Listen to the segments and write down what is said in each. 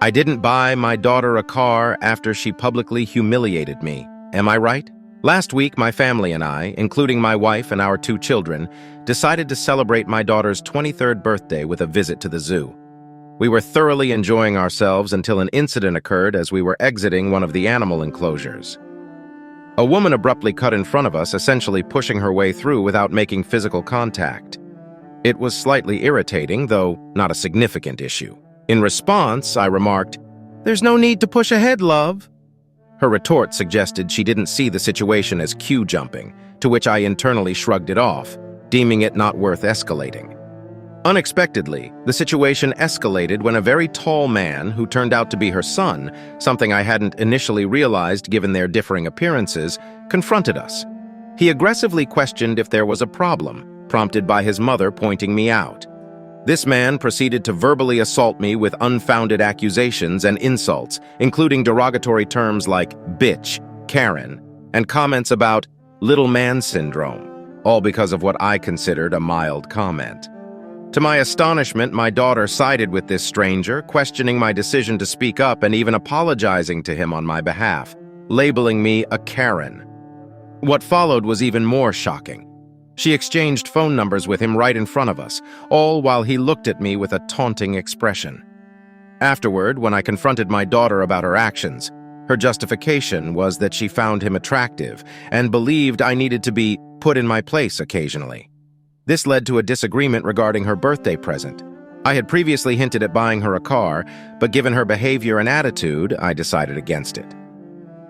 I didn't buy my daughter a car after she publicly humiliated me. Am I right? Last week, my family and I, including my wife and our 2 children, decided to celebrate my daughter's 23rd birthday with a visit to the zoo. We were thoroughly enjoying ourselves until an incident occurred as we were exiting one of the animal enclosures. A woman abruptly cut in front of us, essentially pushing her way through without making physical contact. It was slightly irritating, though not a significant issue. In response, I remarked, "There's no need to push ahead, love." Her retort suggested she didn't see the situation as queue jumping, to which I internally shrugged it off, deeming it not worth escalating. Unexpectedly, the situation escalated when a very tall man, who turned out to be her son, something I hadn't initially realized given their differing appearances, confronted us. He aggressively questioned if there was a problem, prompted by his mother pointing me out. This man proceeded to verbally assault me with unfounded accusations and insults, including derogatory terms like bitch, Karen, and comments about little man syndrome, all because of what I considered a mild comment. To my astonishment, my daughter sided with this stranger, questioning my decision to speak up and even apologizing to him on my behalf, labeling me a Karen. What followed was even more shocking. She exchanged phone numbers with him right in front of us, all while he looked at me with a taunting expression. Afterward, when I confronted my daughter about her actions, her justification was that she found him attractive and believed I needed to be put in my place occasionally. This led to a disagreement regarding her birthday present. I had previously hinted at buying her a car, but given her behavior and attitude, I decided against it.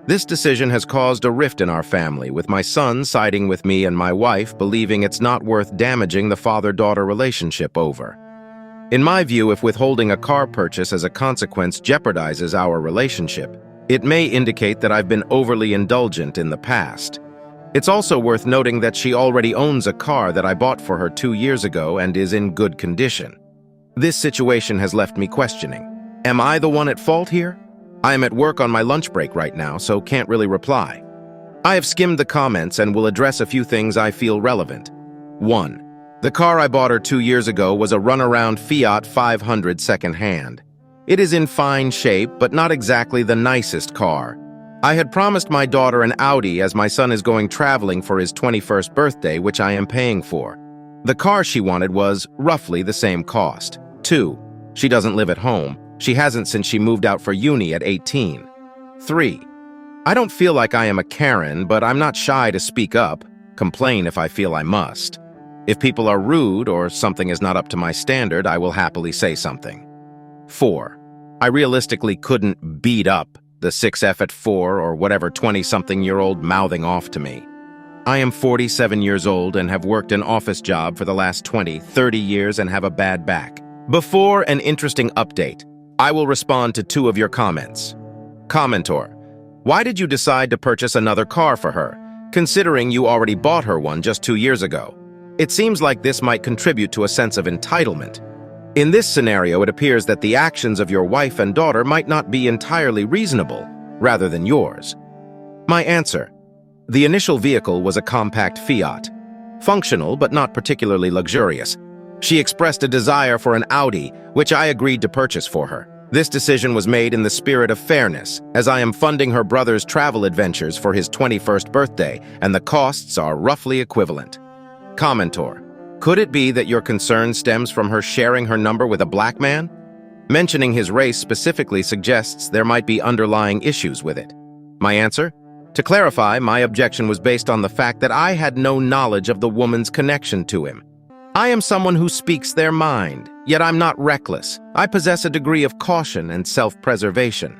This decision has caused a rift in our family, with my son siding with me and my wife believing it's not worth damaging the father-daughter relationship over. In my view, if withholding a car purchase as a consequence jeopardizes our relationship, it may indicate that I've been overly indulgent in the past. It's also worth noting that she already owns a car that I bought for her 2 years ago and is in good condition. This situation has left me questioning. Am I the one at fault here? I am at work on my lunch break right now, so can't really reply. I have skimmed the comments and will address a few things I feel relevant. 1. The car I bought her 2 years ago was a runaround Fiat 500 second-hand. It is in fine shape, but not exactly the nicest car. I had promised my daughter an Audi as my son is going traveling for his 21st birthday, which I am paying for. The car she wanted was roughly the same cost. 2. She doesn't live at home. She hasn't since she moved out for uni at 18. 3. I don't feel like I am a Karen, but I'm not shy to speak up, complain if I feel I must. If people are rude or something is not up to my standard, I will happily say something. 4. I realistically couldn't beat up the 6F at 4 or whatever 20-something-year-old mouthing off to me. I am 47 years old and have worked an office job for the last 20, 30 years and have a bad back. Before an interesting update, I will respond to 2 of your comments. Commentor: why did you decide to purchase another car for her, considering you already bought her one just 2 years ago? It seems like this might contribute to a sense of entitlement. In this scenario, it appears that the actions of your wife and daughter might not be entirely reasonable, rather than yours. My answer: the initial vehicle was a compact Fiat. Functional, but not particularly luxurious. She expressed a desire for an Audi, which I agreed to purchase for her. This decision was made in the spirit of fairness, as I am funding her brother's travel adventures for his 21st birthday, and the costs are roughly equivalent. Commentor: could it be that your concern stems from her sharing her number with a black man? Mentioning his race specifically suggests there might be underlying issues with it. My answer: to clarify, my objection was based on the fact that I had no knowledge of the woman's connection to him. I am someone who speaks their mind, yet I'm not reckless. I possess a degree of caution and self-preservation.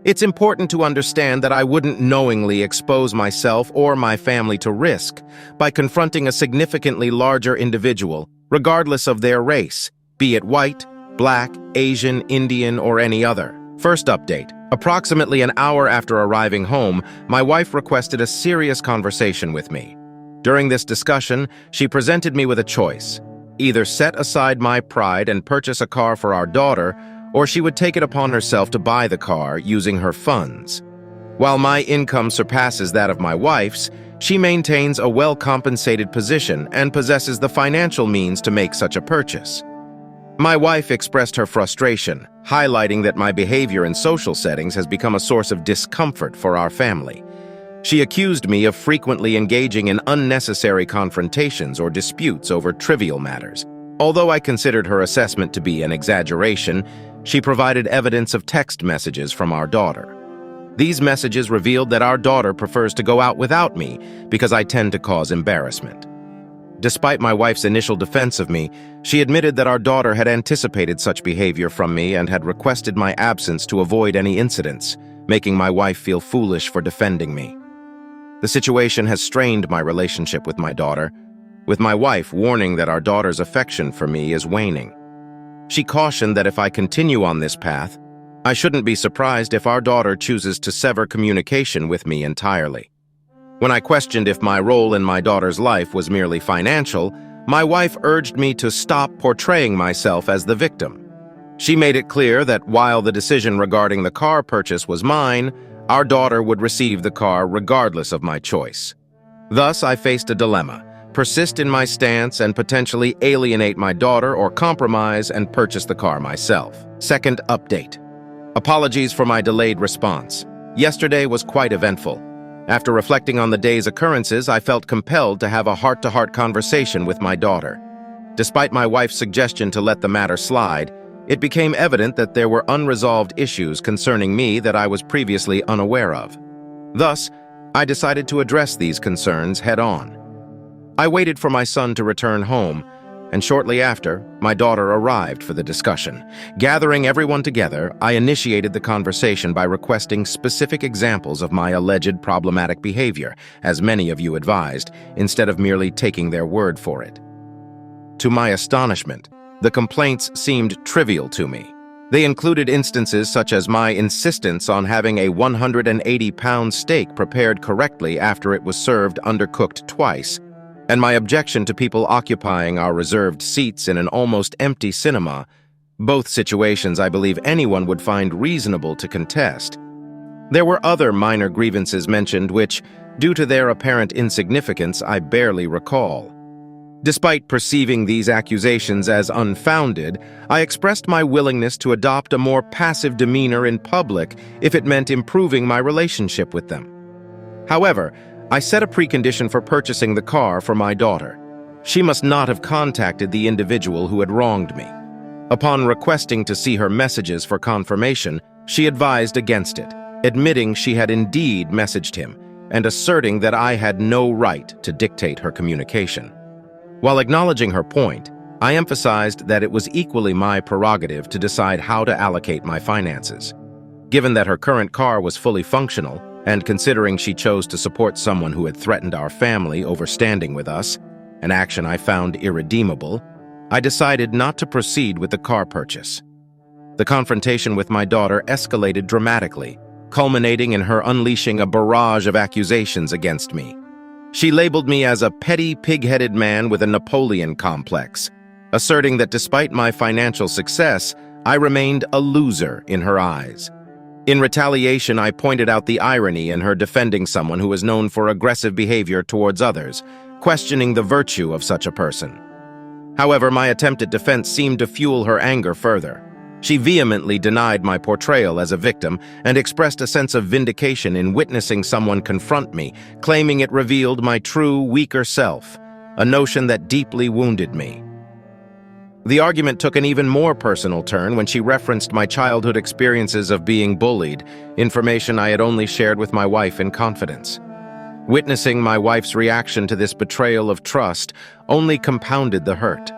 It's important to understand that I wouldn't knowingly expose myself or my family to risk by confronting a significantly larger individual, regardless of their race, be it white, black, Asian, Indian, or any other. First update: approximately an hour after arriving home, my wife requested a serious conversation with me. During this discussion, she presented me with a choice: either set aside my pride and purchase a car for our daughter, or she would take it upon herself to buy the car using her funds. While my income surpasses that of my wife's, she maintains a well-compensated position and possesses the financial means to make such a purchase. My wife expressed her frustration, highlighting that my behavior in social settings has become a source of discomfort for our family. She accused me of frequently engaging in unnecessary confrontations or disputes over trivial matters. Although I considered her assessment to be an exaggeration, she provided evidence of text messages from our daughter. These messages revealed that our daughter prefers to go out without me because I tend to cause embarrassment. Despite my wife's initial defense of me, she admitted that our daughter had anticipated such behavior from me and had requested my absence to avoid any incidents, making my wife feel foolish for defending me. The situation has strained my relationship with my daughter, with my wife warning that our daughter's affection for me is waning. She cautioned that if I continue on this path, I shouldn't be surprised if our daughter chooses to sever communication with me entirely. When I questioned if my role in my daughter's life was merely financial, my wife urged me to stop portraying myself as the victim. She made it clear that while the decision regarding the car purchase was mine, our daughter would receive the car regardless of my choice. Thus, I faced a dilemma: persist in my stance and potentially alienate my daughter, or compromise and purchase the car myself. Second update. Apologies for my delayed response. Yesterday was quite eventful. After reflecting on the day's occurrences, I felt compelled to have a heart-to-heart conversation with my daughter. Despite my wife's suggestion to let the matter slide, it became evident that there were unresolved issues concerning me that I was previously unaware of. Thus, I decided to address these concerns head-on. I waited for my son to return home, and shortly after, my daughter arrived for the discussion. Gathering everyone together, I initiated the conversation by requesting specific examples of my alleged problematic behavior, as many of you advised, instead of merely taking their word for it. To my astonishment, the complaints seemed trivial to me. They included instances such as my insistence on having a 180-pound steak prepared correctly after it was served undercooked twice, and my objection to people occupying our reserved seats in an almost empty cinema, both situations I believe anyone would find reasonable to contest. There were other minor grievances mentioned which, due to their apparent insignificance, I barely recall. Despite perceiving these accusations as unfounded, I expressed my willingness to adopt a more passive demeanor in public if it meant improving my relationship with them. However, I set a precondition for purchasing the car for my daughter. She must not have contacted the individual who had wronged me. Upon requesting to see her messages for confirmation, she advised against it, admitting she had indeed messaged him and asserting that I had no right to dictate her communication. While acknowledging her point, I emphasized that it was equally my prerogative to decide how to allocate my finances. Given that her current car was fully functional, and considering she chose to support someone who had threatened our family over standing with us, an action I found irredeemable, I decided not to proceed with the car purchase. The confrontation with my daughter escalated dramatically, culminating in her unleashing a barrage of accusations against me. She labeled me as a petty, pig-headed man with a Napoleon complex, asserting that despite my financial success, I remained a loser in her eyes. In retaliation, I pointed out the irony in her defending someone who is known for aggressive behavior towards others, questioning the virtue of such a person. However, my attempt at defense seemed to fuel her anger further. She vehemently denied my portrayal as a victim and expressed a sense of vindication in witnessing someone confront me, claiming it revealed my true, weaker self, a notion that deeply wounded me. The argument took an even more personal turn when she referenced my childhood experiences of being bullied, information I had only shared with my wife in confidence. Witnessing my wife's reaction to this betrayal of trust only compounded the hurt.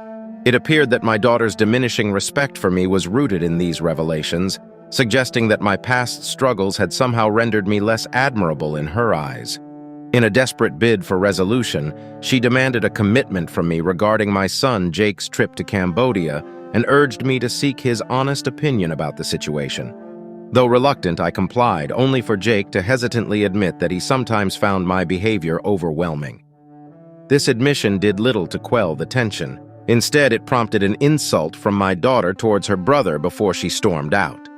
It appeared that my daughter's diminishing respect for me was rooted in these revelations, suggesting that my past struggles had somehow rendered me less admirable in her eyes. In a desperate bid for resolution, she demanded a commitment from me regarding my son Jake's trip to Cambodia and urged me to seek his honest opinion about the situation. Though reluctant, I complied, only for Jake to hesitantly admit that he sometimes found my behavior overwhelming. This admission did little to quell the tension. Instead, it prompted an insult from my daughter towards her brother before she stormed out.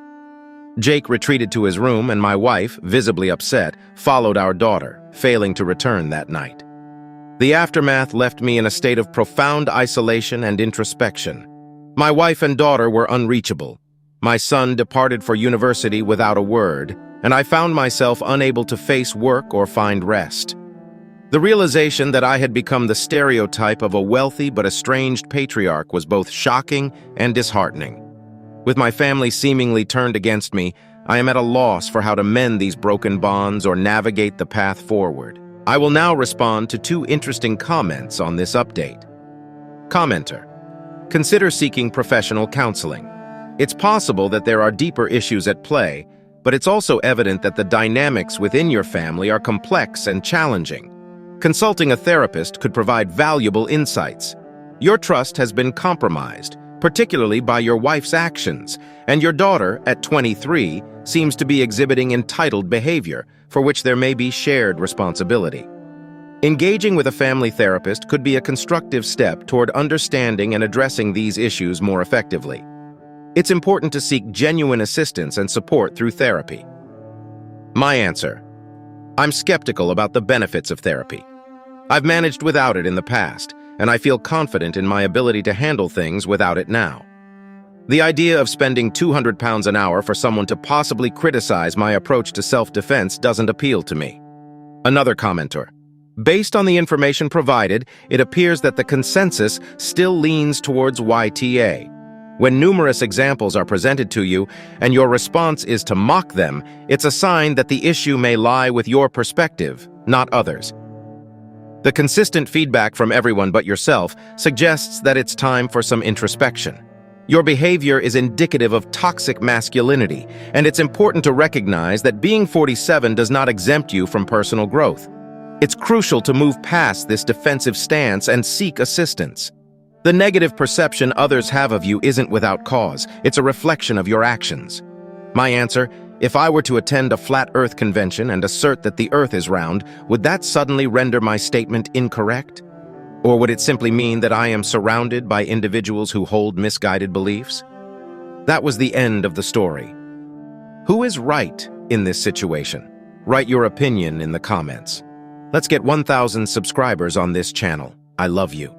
Jake retreated to his room, and my wife, visibly upset, followed our daughter, failing to return that night. The aftermath left me in a state of profound isolation and introspection. My wife and daughter were unreachable. My son departed for university without a word, and I found myself unable to face work or find rest. The realization that I had become the stereotype of a wealthy but estranged patriarch was both shocking and disheartening. With my family seemingly turned against me, I am at a loss for how to mend these broken bonds or navigate the path forward. I will now respond to 2 interesting comments on this update. Commenter: consider seeking professional counseling. It's possible that there are deeper issues at play, but it's also evident that the dynamics within your family are complex and challenging. Consulting a therapist could provide valuable insights. Your trust has been compromised, particularly by your wife's actions, and your daughter, at 23, seems to be exhibiting entitled behavior, for which there may be shared responsibility. Engaging with a family therapist could be a constructive step toward understanding and addressing these issues more effectively. It's important to seek genuine assistance and support through therapy. My answer: I'm skeptical about the benefits of therapy. I've managed without it in the past, and I feel confident in my ability to handle things without it now. The idea of spending £200 an hour for someone to possibly criticize my approach to self-defense doesn't appeal to me. Another commenter: based on the information provided, it appears that the consensus still leans towards YTA. When numerous examples are presented to you and your response is to mock them, it's a sign that the issue may lie with your perspective, not others. The consistent feedback from everyone but yourself suggests that it's time for some introspection. Your behavior is indicative of toxic masculinity, and it's important to recognize that being 47 does not exempt you from personal growth. It's crucial to move past this defensive stance and seek assistance. The negative perception others have of you isn't without cause. It's a reflection of your actions. My answer: if I were to attend a flat Earth convention and assert that the Earth is round, would that suddenly render my statement incorrect? Or would it simply mean that I am surrounded by individuals who hold misguided beliefs? That was the end of the story. Who is right in this situation? Write your opinion in the comments. Let's get 1,000 subscribers on this channel. I love you.